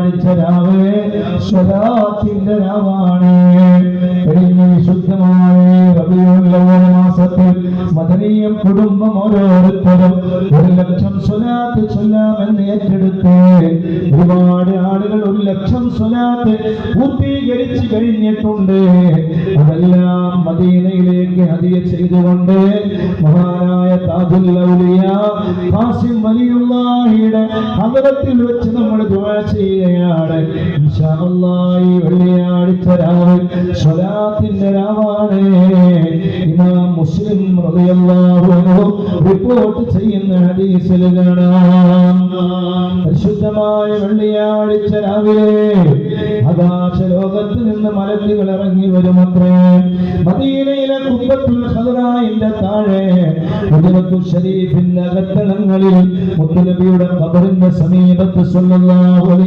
വെള്ളിയാഴ്ച രാവ് സ്വലാത്തിന്റെ രാവാണ്. കഴിഞ്ഞ വിശുദ്ധമായ റബീഉൽ അവ്വൽ മാസത്തിൽ മദനിയം കുടുംബം ഓരോരുത്തരും 1,00,000 സ്വലാത്ത് ചൊല്ലാമെന്ന് ഏറ്റെടുത്ത് ഒരുപാട് ആളുകൾ 1,00,000 സ്വലാത്ത് പൂർത്തീകരിച്ചു കഴിഞ്ഞിട്ടുണ്ട്. അതെല്ലാം മദീനയിലേക്ക് ഹദിയ ചെയ്തുകൊണ്ട് മഹാനായ താജുൽ ഔലിയ ഖാസിം വലിയുള്ളാഹിയുടെ ഹദറത്തിൽ വെച്ച് നമ്മൾ ദുആ ചെയ്യുകയാണ്. ഇൻഷാ അല്ലാഹ് ഈ വെള്ളിയാഴ്ച രാവ് സ്വലാത്തിന്റെ രാവാണ്. ഇമാം മുസ്ലിം റളിയല്ലാഹു അൻഹു റിപ്പോർട്ട് ചെയ്യുന്ന ഹദീസിൽ കാണാം, പരിശുദ്ധമായ വെള്ളിയാഴ്ച രാവിലെ ആകാശലോകത്ത് നിന്ന് മലക്കുകൾ ഇറങ്ങി വരുമത്രേ. മദീനയിലെ ഖുബ്ബത്തുൽ ഖദറായിന്റെ താഴെ ഹുജറത്തുൽ ശരീഫിന്റെ അകത്തളങ്ങളിൽ മുത്തുനബിയുടെ ഖബറിന്റെ സമീപത്ത് സല്ലല്ലാഹു